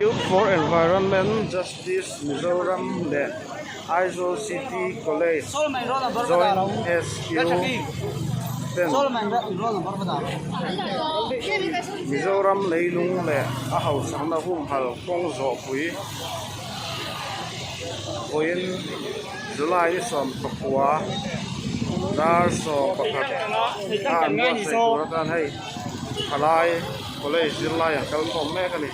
Youth for Environment Justice Mizoram le Aizawl City College Joint SQ Mizoram Leilung le Ahau Sangna Hum Hal Kong Zo Pui Oin July Som Papua Dar So Pakat An Mo Sai Turatan Hai Halai College July Kal Kom Mekani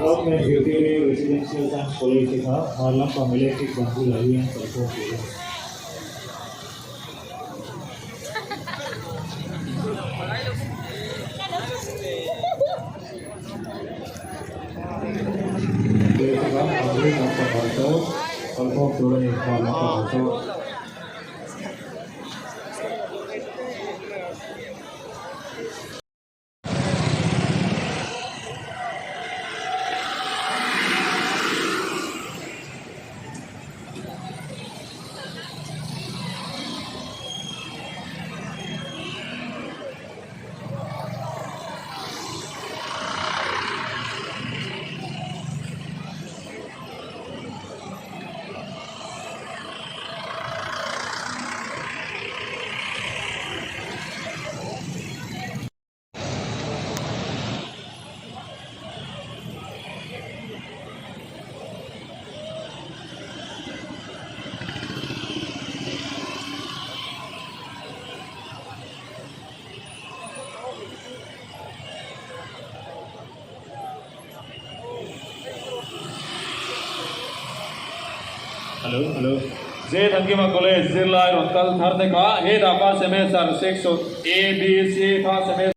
Road में duty residential का college था मारला पहले की बंदी लगी है सबको पूरा ये था अगले नंबर पर तो सबको पूरा एक बार नंबर पर तो हेलो जे धनकीमा कॉलेज जिला रोहतल थर का हे दापा सेमेस्टर 6 ए बी सी था सेमेस्टर